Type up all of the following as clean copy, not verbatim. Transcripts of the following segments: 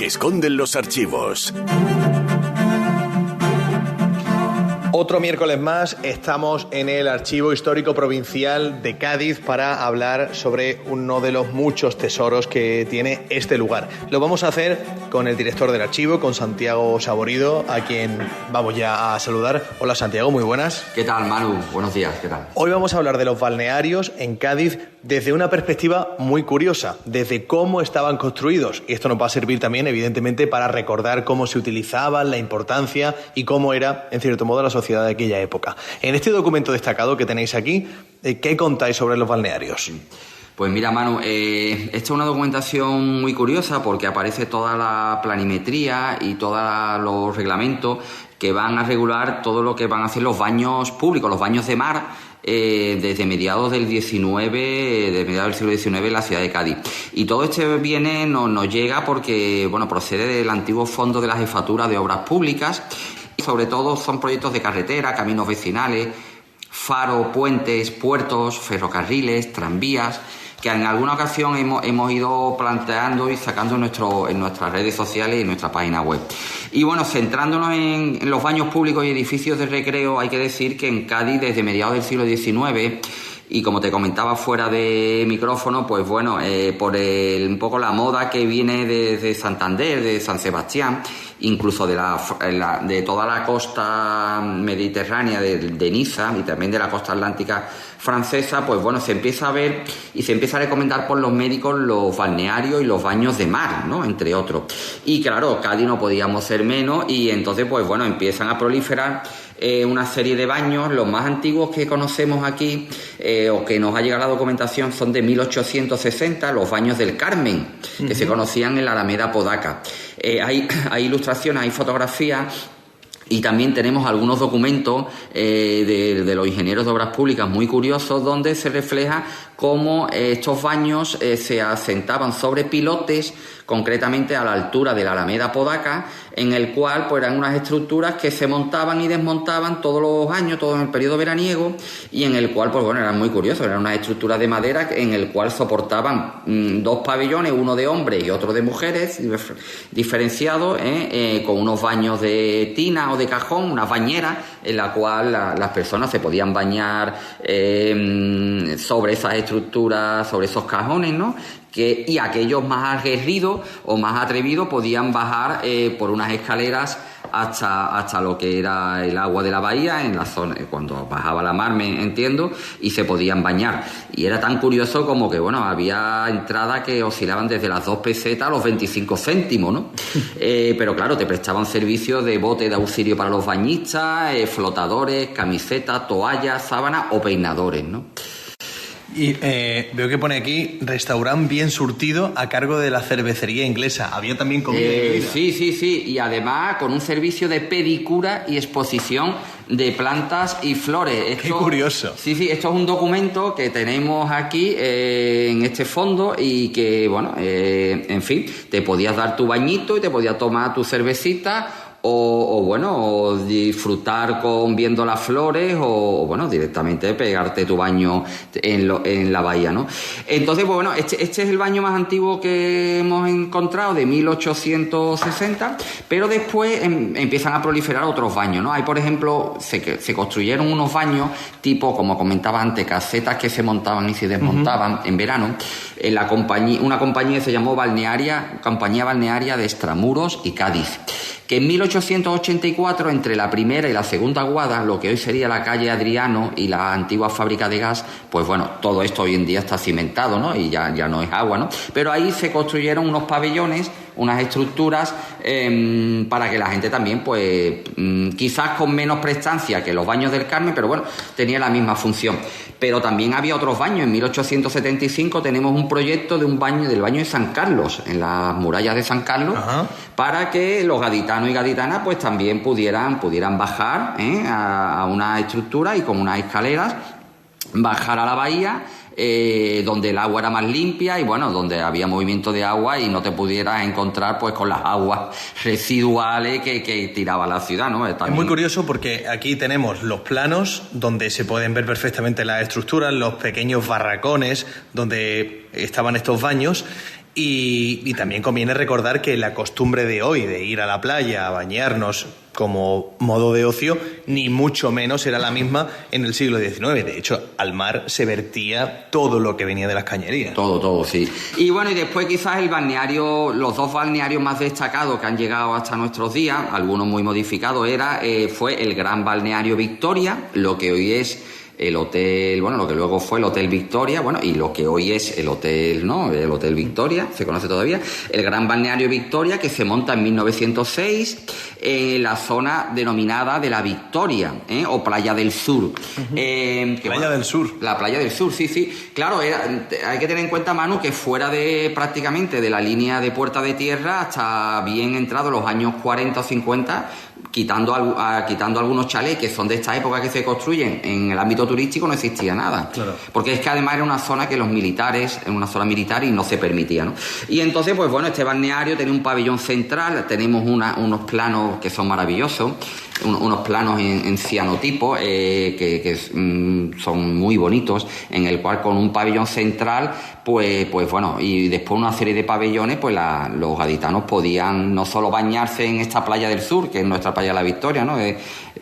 que esconden los archivos. Otro miércoles más estamos en el Archivo Histórico Provincial de Cádiz para hablar sobre uno de los muchos tesoros que tiene este lugar. Lo vamos a hacer con el director del archivo, con Santiago Saborido, a quien vamos ya a saludar. Hola Santiago, muy buenas. ¿Qué tal, Manu? Buenos días, ¿qué tal? Hoy vamos a hablar de los balnearios en Cádiz desde una perspectiva muy curiosa, desde cómo estaban construidos. Y esto nos va a servir también, evidentemente, para recordar cómo se utilizaban, la importancia y cómo era, en cierto modo, la sociedad de aquella época. En este documento destacado que tenéis aquí, ¿qué contáis sobre los balnearios? Pues mira, Manu, esta es una documentación muy curiosa porque aparece toda la planimetría y todos los reglamentos que van a regular todo lo que van a hacer los baños públicos, los baños de mar, desde mediados del siglo XIX en la ciudad de Cádiz. Y todo este nos llega porque, bueno, procede del antiguo Fondo de la Jefatura de Obras Públicas. Y sobre todo son proyectos de carretera, caminos vecinales, faros, puentes, puertos, ferrocarriles, tranvías, que en alguna ocasión hemos ido planteando y sacando en nuestras redes sociales y en nuestra página web. Y bueno, centrándonos en los baños públicos y edificios de recreo, hay que decir que en Cádiz, desde mediados del siglo XIX, y como te comentaba fuera de micrófono, pues bueno, por un poco la moda que viene de Santander, de San Sebastián, incluso de toda la costa mediterránea de Niza y también de la costa atlántica francesa, pues bueno, se empieza a ver y se empieza a recomendar por los médicos los balnearios y los baños de mar, ¿no?, entre otros. Y claro, Cádiz no podíamos ser menos y entonces, pues bueno, empiezan a proliferar una serie de baños. Los más antiguos que conocemos aquí o que nos ha llegado la documentación son de 1860, los baños del Carmen, que se conocían en la Alameda Podaca. Hay ilustraciones, hay fotografías. Y también tenemos algunos documentos de los ingenieros de obras públicas muy curiosos, donde se refleja cómo estos baños se asentaban sobre pilotes, concretamente a la altura de la Alameda Podaca, en el cual pues eran unas estructuras que se montaban y desmontaban todos los años, todo en el periodo veraniego, y en el cual, pues bueno, eran muy curiosos, eran unas estructuras de madera en el cual soportaban dos pabellones, uno de hombres y otro de mujeres, diferenciados, con unos baños de tina o de cajón, unas bañeras en la cual las personas se podían bañar sobre esas estructuras, sobre esos cajones, ¿no? Y aquellos más aguerridos o más atrevidos podían bajar por unas escaleras hasta lo que era el agua de la bahía, en la zona, cuando bajaba la mar, me entiendo, y se podían bañar. Y era tan curioso como que, bueno, había entradas que oscilaban desde las 2 pesetas a los 25 céntimos, ¿no? Pero claro, te prestaban servicios de bote de auxilio para los bañistas, flotadores, camisetas, toallas, sábanas o peinadores, ¿no? Y veo que pone aquí restaurante bien surtido a cargo de la cervecería inglesa. ¿Había también comida y bebida? Sí. Y además con un servicio de pedicura y exposición de plantas y flores. ¡Qué curioso! Sí, esto es un documento que tenemos aquí en este fondo y que, bueno, en fin, te podías dar tu bañito y te podías tomar tu cervecita o disfrutar viendo las flores o bueno, directamente pegarte tu baño en la bahía, ¿no? Entonces, pues bueno, este es el baño más antiguo que hemos encontrado, de 1860, pero después empiezan a proliferar otros baños, ¿no? Hay, por ejemplo, se construyeron unos baños tipo, como comentaba antes, casetas que se montaban y se desmontaban en verano. Una compañía se llamó Compañía Balnearia de Extramuros y Cádiz, que en 1884, entre la primera y la segunda guada, lo que hoy sería la calle Adriano y la antigua fábrica de gas, pues bueno, todo esto hoy en día está cimentado, ¿no? Y ya no es agua, ¿no? Pero ahí se construyeron unos pabellones, unas estructuras para que la gente también, pues quizás con menos prestancia que los baños del Carmen, pero bueno, tenía la misma función. Pero también había otros baños. En 1875 tenemos un proyecto del baño de San Carlos, en las murallas de San Carlos, para que los gaditanos y gaditanas pues también pudieran bajar a una estructura y con unas escaleras bajar a la bahía, donde el agua era más limpia y bueno, donde había movimiento de agua y no te pudieras encontrar pues con las aguas residuales que tiraba la ciudad, ¿no? También... Es muy curioso porque aquí tenemos los planos donde se pueden ver perfectamente las estructuras, los pequeños barracones donde estaban estos baños. Y también conviene recordar que la costumbre de hoy de ir a la playa a bañarnos como modo de ocio, ni mucho menos era la misma en el siglo XIX. De hecho, al mar se vertía todo lo que venía de las cañerías. Todo, sí. Y bueno, y después quizás el balneario, los dos balnearios más destacados que han llegado hasta nuestros días, algunos muy modificados, fue el Gran Balneario Victoria, lo que hoy es el hotel, bueno, lo que luego fue el Hotel Victoria, bueno, y lo que hoy es el hotel, ¿no? El Hotel Victoria, se conoce todavía, el Gran Balneario Victoria, que se monta en 1906 en la zona denominada de la Victoria, o Playa del Sur. Playa del Sur. La Playa del Sur, sí. Claro, hay que tener en cuenta, Manu, que fuera de prácticamente de la línea de Puerta de Tierra hasta bien entrados los años 40 o 50, quitando algunos chalés que son de esta época que se construyen en el ámbito turístico, no existía nada. Claro. Porque es que además era una zona que los militares, en una zona militar y no se permitía, ¿no? Y entonces, pues bueno, este balneario tiene un pabellón central, tenemos unos planos que son maravillosos, unos planos en cianotipo que son muy bonitos, en el cual con un pabellón central, pues bueno, y después una serie de pabellones, pues los gaditanos podían no solo bañarse en esta Playa del Sur, que es nuestra Playa de la Victoria, ¿no?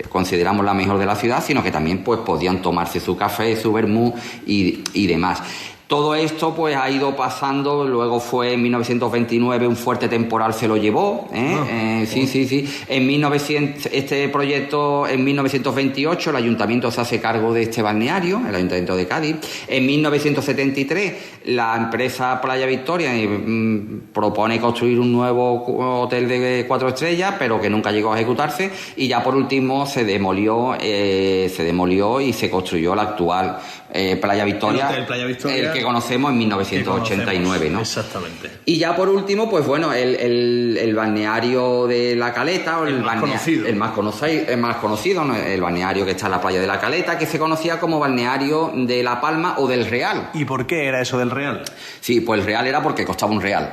Consideramos la mejor de la ciudad, sino que también pues podían tomarse su café, su vermú y demás. Todo esto pues ha ido pasando, luego fue en 1929 un fuerte temporal se lo llevó, sí. Este proyecto en 1928 el ayuntamiento se hace cargo de este balneario, el ayuntamiento de Cádiz. En 1973 la empresa Playa Victoria propone construir un nuevo hotel de 4 estrellas, pero que nunca llegó a ejecutarse, y ya por último se demolió y se construyó la actual Playa Victoria, el Playa Victoria, el que conocemos en 1989, ¿no? Exactamente. Y ya por último, pues bueno, el balneario de La Caleta, o el más conocido, ¿no? El balneario que está en la playa de La Caleta, que se conocía como balneario de La Palma o del Real. ¿Y por qué era eso del Real? Sí, pues el Real era porque costaba un real,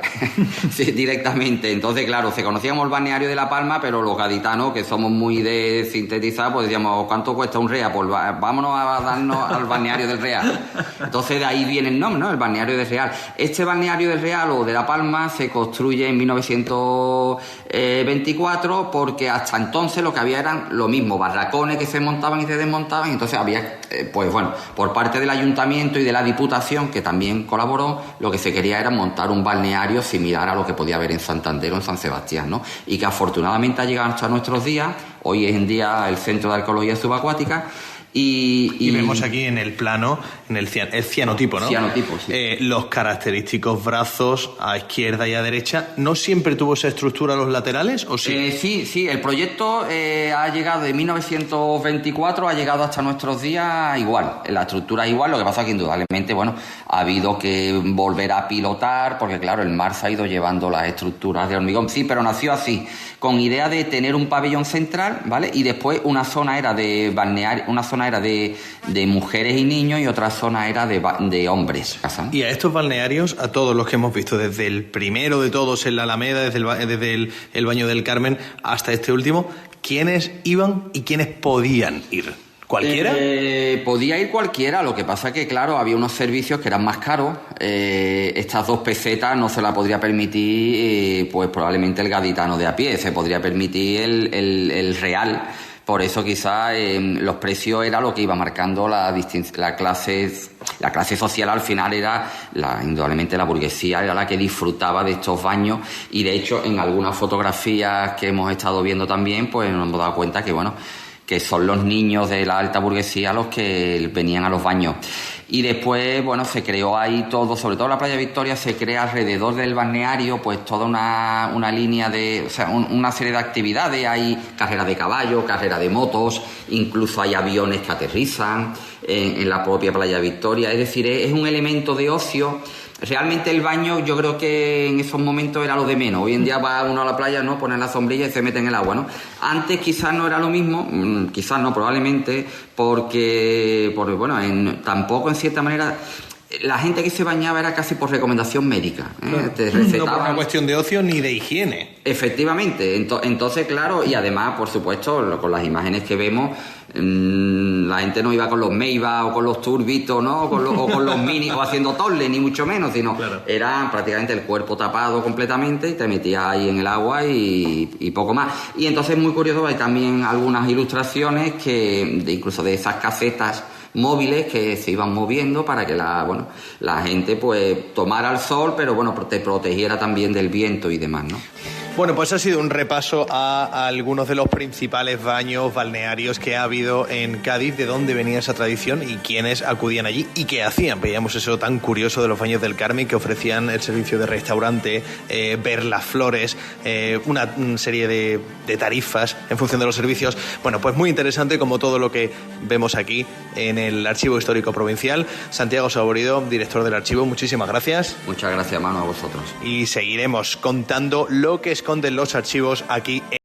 sí, directamente. Entonces, claro, se conocíamos el balneario de La Palma, pero los gaditanos, que somos muy de sintetizar, pues decíamos, ¿cuánto cuesta un real? Pues vámonos a darnos al balneario del Real. Entonces de ahí viene el nombre, ¿no? El balneario del Real. Este balneario del Real o de La Palma se construye en 1924, porque hasta entonces lo que había eran lo mismo, barracones que se montaban y se desmontaban. Entonces había, pues bueno, por parte del ayuntamiento y de la Diputación, que también colaboró, lo que se quería era montar un balneario similar a lo que podía haber en Santander o en San Sebastián, ¿no? Y que afortunadamente ha llegado hasta nuestros días. Hoy es en día el Centro de Arqueología Subacuática. Y vemos aquí en el plano, en el cianotipo, ¿no? Cianotipo, sí. Los característicos brazos a izquierda y a derecha. ¿No siempre tuvo esa estructura a los laterales o sí? Sí. El proyecto ha llegado de 1924, ha llegado hasta nuestros días igual. La estructura es igual, lo que pasa es que indudablemente, bueno, ha habido que volver a pilotar, porque claro, el mar se ha ido llevando las estructuras de hormigón. Sí, pero nació así, con idea de tener un pabellón central, ¿vale? Y después una zona era de balneario, una zona era de mujeres y niños y otra zona era de hombres. Y a estos balnearios, a todos los que hemos visto, desde el primero de todos en la Alameda, desde el Baño del Carmen hasta este último, ¿quiénes iban y quiénes podían ir? ¿Cualquiera? Podía ir cualquiera, lo que pasa es que, claro, había unos servicios que eran más caros. Estas 2 pesetas no se la podría permitir, pues probablemente el gaditano de a pie, se podría permitir el real. Por eso quizás los precios era lo que iba marcando la clase social. Al final era indudablemente la burguesía, era la que disfrutaba de estos baños, y de hecho en algunas fotografías que hemos estado viendo también, pues nos hemos dado cuenta que bueno, que son los niños de la alta burguesía los que venían a los baños. Y después, bueno, se creó ahí todo, sobre todo la Playa Victoria, se crea alrededor del balneario, pues toda una línea de, o sea, una serie de actividades. Hay carrera de caballo, carrera de motos, incluso hay aviones que aterrizan en la propia Playa Victoria. Es decir, es un elemento de ocio. Realmente el baño, yo creo que en esos momentos era lo de menos. Hoy en día va uno a la playa, ¿no? Pone la sombrilla y se mete en el agua, ¿no? Antes quizás no era lo mismo, quizás no, probablemente, porque bueno, tampoco en cierta manera la gente que se bañaba era casi por recomendación médica, ¿eh? Te recetaban, no por una cuestión de ocio ni de higiene. Efectivamente. Entonces, claro, y además, por supuesto, con las imágenes que vemos, La gente no iba con los Maybach o con los Turbitos, ¿no? O con los Mini o haciendo tolle, ni mucho menos, sino era prácticamente el cuerpo tapado completamente y te metías ahí en el agua y poco más. Y entonces, muy curioso, hay también algunas ilustraciones incluso de esas casetas móviles que se iban moviendo para que la gente pues tomara el sol, pero bueno, te protegiera también del viento y demás, ¿no? Bueno, pues ha sido un repaso a algunos de los principales baños balnearios que ha habido en Cádiz, de dónde venía esa tradición y quiénes acudían allí y qué hacían. Veíamos eso tan curioso de los baños del Carmen, que ofrecían el servicio de restaurante, ver las flores, una serie de tarifas en función de los servicios. Bueno, pues muy interesante, como todo lo que vemos aquí en el Archivo Histórico Provincial. Santiago Saborido, director del archivo, muchísimas gracias. Muchas gracias, Manu, a vosotros. Y seguiremos contando lo que esconden los archivos aquí en